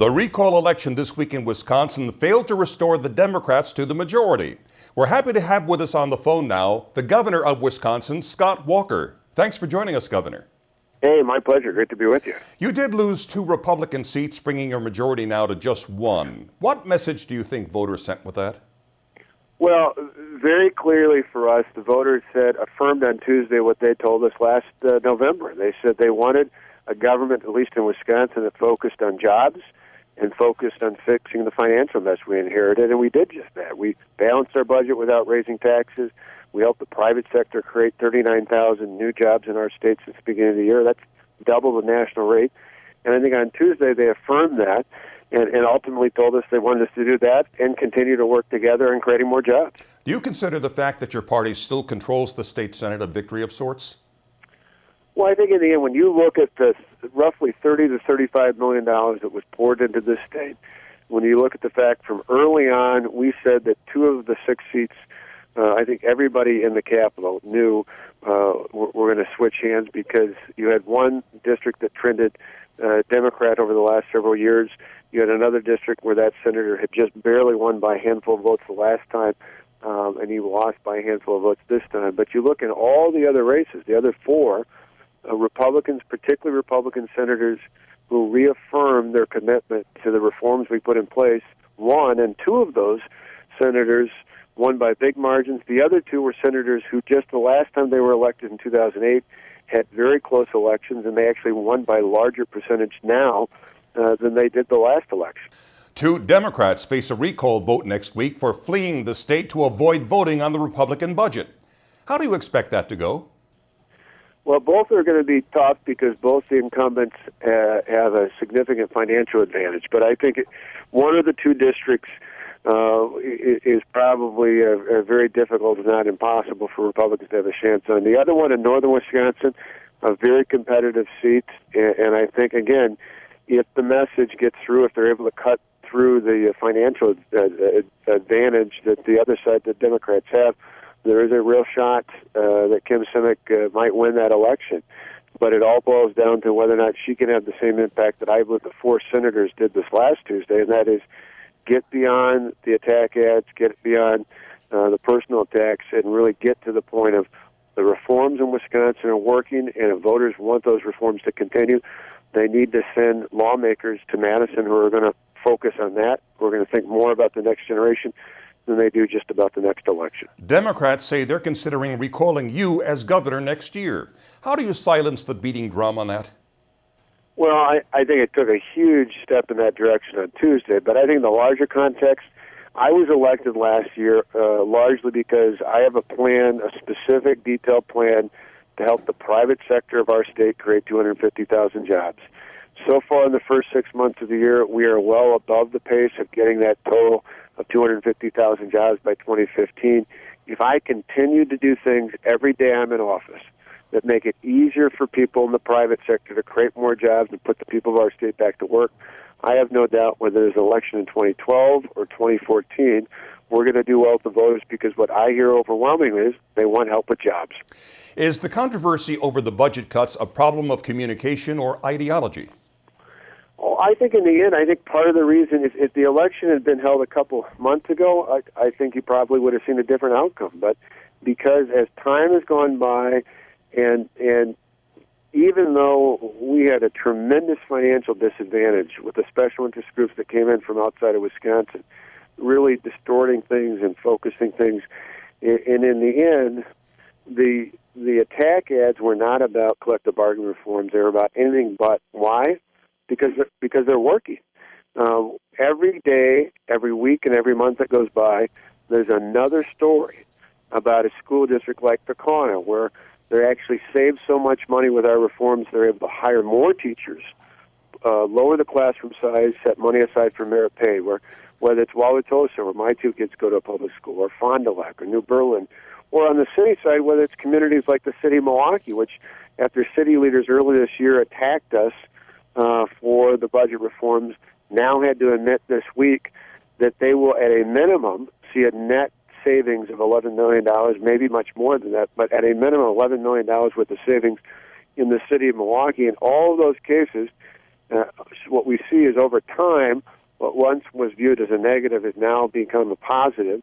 The recall election this week in Wisconsin failed to restore the Democrats to the majority. We're happy to have with us on the phone now the governor of Wisconsin, Scott Walker. Thanks for joining us, Governor. Hey, my pleasure. Great to be with you. You did lose 2 Republican seats, bringing your majority now to just 1. What message do you think voters sent with that? Well, very clearly for us, the voters affirmed on Tuesday what they told us last November. They said they wanted a government, at least in Wisconsin, that focused on jobs and focused on fixing the financial mess we inherited, and we did just that. We balanced our budget without raising taxes. We helped the private sector create 39,000 new jobs in our state since the beginning of the year. That's double the national rate. And I think on Tuesday they affirmed that and ultimately told us they wanted us to do that and continue to work together in creating more jobs. Do you consider the fact that your party still controls the state Senate a victory of sorts? Well, I think in the end, when you look at the roughly $30 to $35 million that was poured into this state, when you look at the fact from early on, we said that 2 of the 6 seats, I think everybody in the Capitol knew were going to switch hands because you had one district that trended Democrat over the last several years. You had another district where that senator had just barely won by a handful of votes the last time, and he lost by a handful of votes this time. But you look at all the other races, the other 4, Republicans, particularly Republican senators who reaffirmed their commitment to the reforms we put in place, won, and 2 of those senators won by big margins. The other 2 were senators who just the last time they were elected in 2008 had very close elections, and they actually won by a larger percentage now than they did the last election. 2 Democrats face a recall vote next week for fleeing the state to avoid voting on the Republican budget. How do you expect that to go? Well, both are going to be tough because both the incumbents have a significant financial advantage. But I think one of the 2 districts is probably a very difficult, if not impossible, for Republicans to have a chance on. The other one in northern Wisconsin, a very competitive seat. And I think, again, if the message gets through, if they're able to cut through the financial advantage that the other side, the Democrats, have, there is a real shot that Kim Simic might win that election. But it all boils down to whether or not she can have the same impact that I believe the 4 senators did this last Tuesday, and that is get beyond the attack ads, get beyond the personal attacks, and really get to the point of the reforms in Wisconsin are working, and if voters want those reforms to continue, they need to send lawmakers to Madison who are going to focus on that, who are going to think more about the next generation than they do just about the next election. Democrats say they're considering recalling you as governor next year. How do you silence the beating drum on that? Well, I think it took a huge step in that direction on Tuesday, but I think in the larger context, I was elected last year largely because I have a plan, a specific detailed plan to help the private sector of our state create 250,000 jobs. So far in the first 6 months of the year, we are well above the pace of getting that total of 250,000 jobs by 2015. If I continue to do things every day I'm in office that make it easier for people in the private sector to create more jobs and put the people of our state back to work, I have no doubt whether there's an election in 2012 or 2014, we're going to do well with the voters because what I hear overwhelmingly is they want help with jobs. Is the controversy over the budget cuts a problem of communication or ideology? Oh, I think in the end, I think part of the reason, if the election had been held a couple months ago, I think you probably would have seen a different outcome. But because as time has gone by, and even though we had a tremendous financial disadvantage with the special interest groups that came in from outside of Wisconsin, really distorting things and focusing things, and in the end, the attack ads were not about collective bargaining reforms. They were about anything but. Why? Because they're working. Every day, every week, and every month that goes by, there's another story about a school district like Pequanna where they actually saved so much money with our reforms they're able to hire more teachers, lower the classroom size, set money aside for merit pay, whether it's Wauwatosa, where my 2 kids go to a public school, or Fond du Lac, or New Berlin, or on the city side, whether it's communities like the city of Milwaukee, which after city leaders earlier this year attacked us for the budget reforms, now had to admit this week that they will, at a minimum, see a net savings of $11 million, maybe much more than that, but at a minimum $11 million worth of savings in the city of Milwaukee. In all of those cases, What we see is over time, what once was viewed as a negative is now become a positive.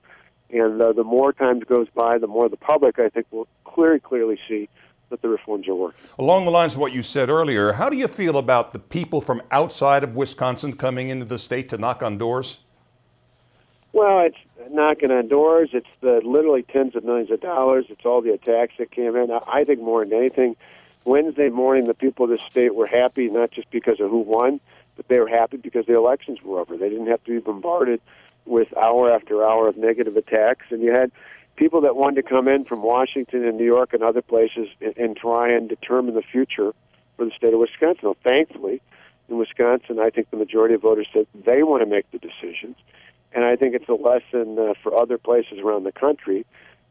And the more time goes by, the more the public, I think, will clearly see that the reforms are working. Along the lines of what you said earlier, how do you feel about the people from outside of Wisconsin coming into the state to knock on doors? Well, it's knocking on doors. It's the literally tens of millions of dollars. It's all the attacks that came in. I think more than anything, Wednesday morning, the people of this state were happy, not just because of who won, but they were happy because the elections were over. They didn't have to be bombarded with hour after hour of negative attacks. And you had people that wanted to come in from Washington and New York and other places and try and determine the future for the state of Wisconsin. Well, thankfully, in Wisconsin, I think the majority of voters said they want to make the decisions. And I think it's a lesson for other places around the country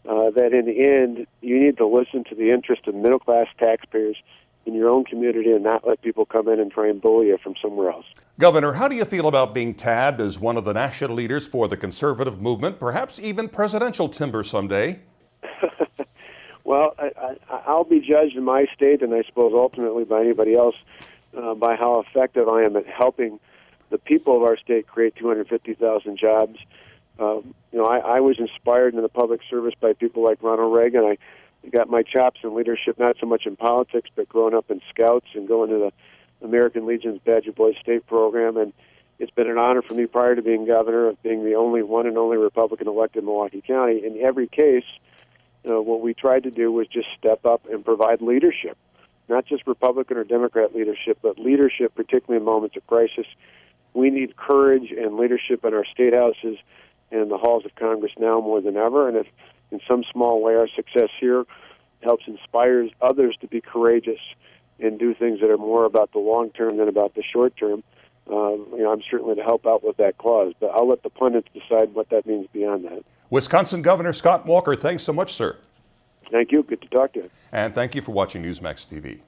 that in the end, you need to listen to the interest of middle-class taxpayers in your own community and not let people come in and try and bully you from somewhere else. Governor, how do you feel about being tabbed as one of the national leaders for the conservative movement, perhaps even presidential timber someday? Well, I'll be judged in my state, and I suppose ultimately by anybody else, by how effective I am at helping the people of our state create 250,000 jobs. I was inspired in the public service by people like Ronald Reagan. I got my chops in leadership, not so much in politics, but growing up in Scouts and going to the American Legion's Badger Boy State program. And it's been an honor for me prior to being governor of being the only one and only Republican elected in Milwaukee County. In every case, what we tried to do was just step up and provide leadership, not just Republican or Democrat leadership, but leadership, particularly in moments of crisis. We need courage and leadership in our state houses and in the halls of Congress now more than ever. And if in some small way our success here helps inspire others to be courageous and do things that are more about the long term than about the short term, I'm certainly to help out with that cause. But I'll let the pundits decide what that means beyond that. Wisconsin Governor Scott Walker, thanks so much, sir. Thank you. Good to talk to you. And thank you for watching Newsmax TV.